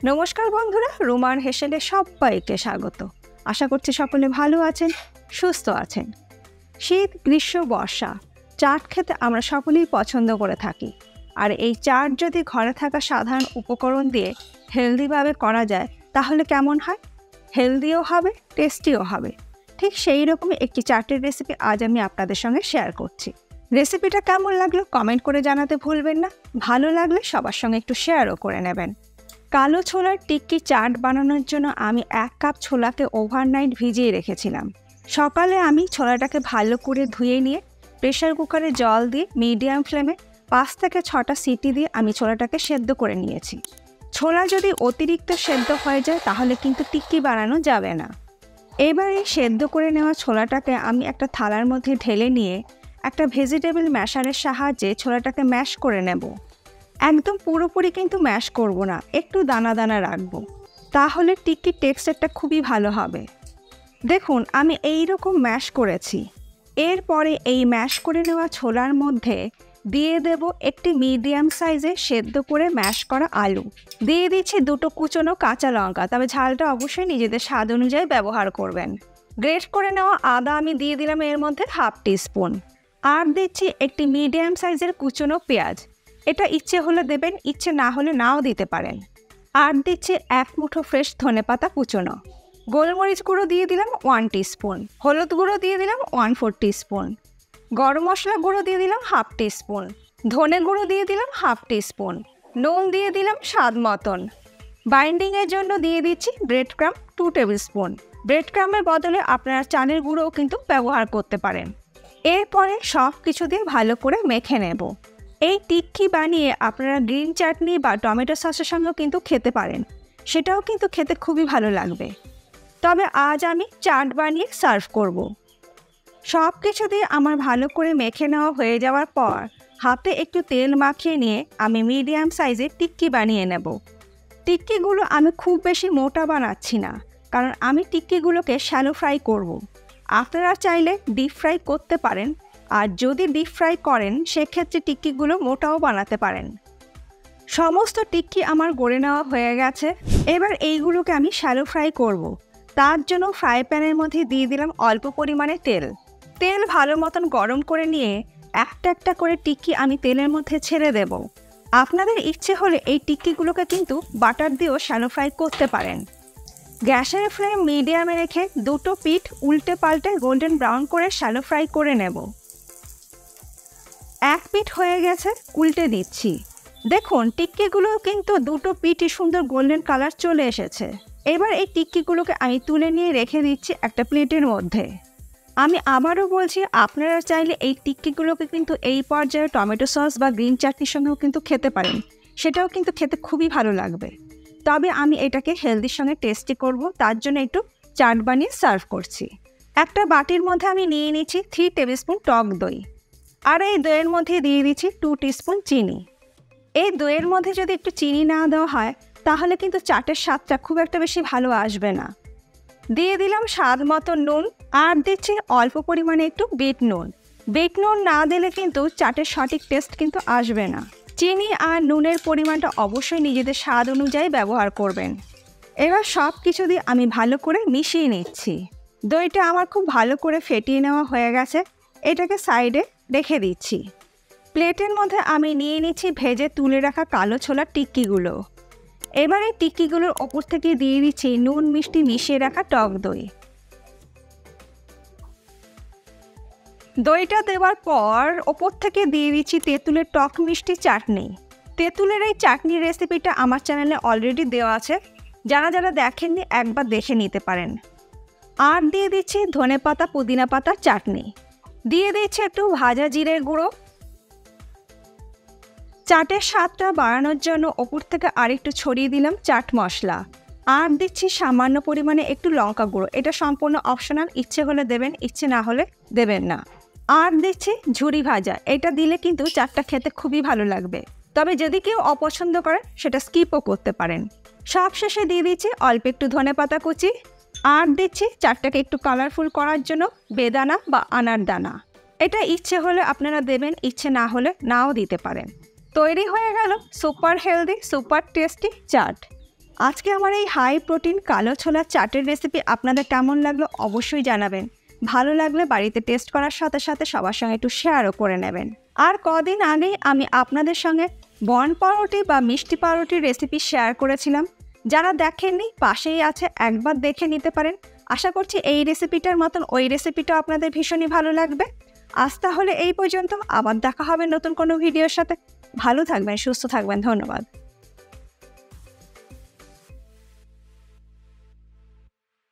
নমস্কার বন্ধুরা, রোমান হেসেলে সবাইকে স্বাগত। আশা করছি সকলে ভালো আছেন, সুস্থ আছেন। শীত, গ্রীষ্ম, বর্ষা চাট খেতে আমরা সকলেই পছন্দ করে থাকি। আর এই চাট যদি ঘরে থাকা সাধারণ উপকরণ দিয়ে হেলদিভাবে করা যায় তাহলে কেমন হয়? হেলদিও হবে, টেস্টিও হবে। ঠিক সেই রকমই একটি চাটের রেসিপি আজ আমি আপনাদের সঙ্গে শেয়ার করছি। রেসিপিটা কেমন লাগলো কমেন্ট করে জানাতে ভুলবেন না। ভালো লাগলে সবার সঙ্গে একটু শেয়ারও করে নেবেন। কালো ছোলার টিক্কি চাট বানানোর জন্য আমি 1 কাপ ছোলাকে ওভারনাইট ভিজিয়ে রেখেছিলাম। সকালে আমি ছোলাটাকে ভালো করে ধুয়ে নিয়ে প্রেসার কুকারে জল দিয়ে মিডিয়াম ফ্লেমে 5 থেকে 6টা সিটি দিয়ে আমি ছোলাটাকে সেদ্ধ করে নিয়েছি। ছোলা যদি অতিরিক্ত সেদ্ধ হয়ে যায় তাহলে কিন্তু টিক্কি বানানো যাবে না। এবার এই সেদ্ধ করে নেওয়া ছোলাটাকে আমি একটা থালার মধ্যে ঢেলে নিয়ে একটা ভেজিটেবল ম্যাশারের সাহায্যে ছোলাটাকে ম্যাশ করে নেব। একদম পুরোপুরি কিন্তু ম্যাশ করব না, একটু দানা দানা রাখবো, তাহলে টিক্কির টেক্সচারটা খুবই ভালো হবে। দেখুন আমি এই রকম ম্যাশ করেছি। এরপরে এই ম্যাশ করে নেওয়া ছোলার মধ্যে দিয়ে দেব একটি মিডিয়াম সাইজে সেদ্ধ করে ম্যাশ করা আলু, দিয়ে দিচ্ছি 2টো কুচনো কাঁচা লঙ্কা, তবে ঝালটা অবশ্যই নিজেদের স্বাদ অনুযায়ী ব্যবহার করবেন। গ্রেট করে নেওয়া আদা আমি দিয়ে দিলাম এর মধ্যে 1/2 টিস্পুন, আর দিচ্ছি একটি মিডিয়াম সাইজের কুচনো পেঁয়াজ। এটা ইচ্ছে হলে দেবেন, ইচ্ছে না হলে নাও দিতে পারেন। আর দিচ্ছি 1 মুঠো ফ্রেশ ধনেপাতা কুচনো। গোলমরিচ গুঁড়ো দিয়ে দিলাম 1 টিস্পুন, হলুদ গুঁড়ো দিয়ে দিলাম 1/4 টিস্পুন, গরম মশলা গুঁড়ো দিয়ে দিলাম 1/2 টিস্পুন, ধনে গুঁড়ো দিয়ে দিলাম 1/2 টিস্পুন, নুন দিয়ে দিলাম স্বাদ মতন। বাইন্ডিংয়ের জন্য দিয়ে দিচ্ছি bread crumb 2 tablespoon. Bread ক্রাম্বের বদলে আপনারা চালের গুঁড়োও কিন্তু ব্যবহার করতে পারেন। এরপরে সব কিছু দিয়ে ভালো করে মেখে নেব। এই টিক্কি বানিয়ে আপনারা গ্রিন চাটনি বা টমেটো সসের সঙ্গেও কিন্তু খেতে পারেন, সেটাও কিন্তু খেতে খুবই ভালো লাগবে। তবে আজ আমি চাট বানিয়ে সার্ভ করব। সব কিছু দিয়ে আমার ভালো করে মেখে নেওয়া হয়ে যাওয়ার পর হাতে একটু তেল মাখিয়ে নিয়ে আমি মিডিয়াম সাইজের টিক্কি বানিয়ে নেব। টিক্কিগুলো আমি খুব বেশি মোটা বানাচ্ছি না, কারণ আমি টিক্কিগুলোকে শ্যালো ফ্রাই করব। আপনারা চাইলে ডিপ ফ্রাই করতে পারেন, আর যদি ডিপ ফ্রাই করেন সেক্ষেত্রে টিক্কিগুলো মোটাও বানাতে পারেন। সমস্ত টিক্কি আমার গড়ে নেওয়া হয়ে গেছে। এবার এইগুলোকে আমি শ্যালো ফ্রাই করব। তার জন্য ফ্রাই প্যানের মধ্যে দিয়ে দিলাম অল্প পরিমাণে তেল। তেল ভালো মতন গরম করে নিয়ে একটা একটা করে টিক্কি আমি তেলের মধ্যে ছেড়ে দেব। আপনাদের ইচ্ছে হলে এই টিক্কিগুলোকে কিন্তু বাটার দিয়েও শ্যালো ফ্রাই করতে পারেন। গ্যাসের ফ্লেম মিডিয়ামে রেখে 2টো পিঠ উল্টে পাল্টে গোল্ডেন ব্রাউন করে শ্যালো ফ্রাই করে নেব। 1 পিঠ হয়ে গেছে, উল্টে দিচ্ছি। দেখুন টিক্কিগুলো কিন্তু 2টো পিঠই সুন্দর গোল্ডেন কালার চলে এসেছে। এবার এই টিক্কিগুলোকে আমি তুলে নিয়ে রেখে দিচ্ছি একটা প্লেটের মধ্যে। আমি আবারও বলছি, আপনারা চাইলে এই টিক্কিগুলোকে কিন্তু এই পর্যায়ে টমেটো সস বা গ্রিন চাটনির সঙ্গেও কিন্তু খেতে পারেন, সেটাও কিন্তু খেতে খুবই ভালো লাগবে। তবে আমি এটাকে হেলদির সঙ্গে টেস্টি করব, তার জন্য একটু চাট বানিয়ে সার্ভ করছি। একটা বাটির মধ্যে আমি নিয়ে নিচ্ছি 3 টেবিল স্পুন টক দই, আর এই দইয়ের মধ্যে দিয়ে দিচ্ছি 2 টিস্পুন চিনি। এই দইয়ের মধ্যে যদি একটু চিনি না দেওয়া হয় তাহলে কিন্তু চাটের স্বাদটা খুব একটা বেশি ভালো আসবে না। দিয়ে দিলাম স্বাদ মতো নুন, আর দিচ্ছি অল্প পরিমাণে একটু বিট নুন। বিট নুন না দিলে কিন্তু চাটের সঠিক টেস্ট কিন্তু আসবে না। চিনি আর নুনের পরিমাণটা অবশ্যই নিজেদের স্বাদ অনুযায়ী ব্যবহার করবেন। এবার সব কিছু দিয়ে আমি ভালো করে মিশিয়ে নিচ্ছি। দইটা আমার খুব ভালো করে ফেটিয়ে নেওয়া হয়ে গেছে, এটাকে সাইডে রেখে দিচ্ছি। প্লেটের মধ্যে আমি নিয়ে নিচ্ছি ভেজে তুলে রাখা কালো ছোলার টিক্কিগুলো। এবার এই টিক্কিগুলোর ওপর থেকে দিয়ে দিচ্ছি নুন মিষ্টি মিশিয়ে রাখা টক দই। দইটা দেওয়ার পর ওপর থেকে দিয়ে দিচ্ছি তেঁতুলের টক মিষ্টি চাটনি। তেঁতুলের এই চাটনির রেসিপিটা আমার চ্যানেলে অলরেডি দেওয়া আছে, যারা যারা দেখেননি একবার দেখে নিতে পারেন। আর দিয়ে দিচ্ছি ধনেপাতা পুদিনা পাতা চাটনি, দিয়ে দিচ্ছি একটু ভাজা জিরের গুঁড়ো। চাটের স্বাদটা বাড়ানোর জন্য ওপর থেকে আরেকটু ছড়িয়ে দিলাম চাট মশলা, আর দিচ্ছি সামান্য পরিমাণে একটু লঙ্কা গুঁড়ো। এটা সম্পূর্ণ অপশনাল, ইচ্ছে হলে দেবেন, ইচ্ছে না হলে দেবেন না। আর দিচ্ছি ঝুরি ভাজা, এটা দিলে কিন্তু চাটটা খেতে খুবই ভালো লাগবে, তবে যদি কেউ অপছন্দ করেন সেটা স্কিপও করতে পারেন। সব শেষে দিয়ে দিচ্ছি অল্প একটু ধনেপাতা কুচি, আর দিচ্ছি চাটটাকে একটু কালারফুল করার জন্য বেদানা বা আনার দানা। এটা ইচ্ছে হলে আপনারা দেবেন, ইচ্ছে না হলে নাও দিতে পারেন। তৈরি হয়ে গেল super healthy super tasty chaat. আজকে আমার এই হাই প্রোটিন কালো ছোলার চাটের রেসিপি আপনাদের কেমন লাগলো অবশ্যই জানাবেন। ভালো লাগলে বাড়িতে টেস্ট করার সাথে সাথে সবার সঙ্গে একটু শেয়ারও করে নেবেন। আর কদিন আগেই আমি আপনাদের সঙ্গে বন পাউরুটি বা মিষ্টি পাউরুটির রেসিপি শেয়ার করেছিলাম। যারা দেখেননি পাশেই আছে, একবার দেখে নিতে পারেন। আশা করছি এই রেসিপিটার মতন ওই রেসিপিটাও আপনাদের ভীষণই ভালো লাগবে। আজ তাহলে এই পর্যন্ত, আবার দেখা হবে নতুন কোনো ভিডিওর সাথে। ভালো থাকবেন, সুস্থ থাকবেন, ধন্যবাদ।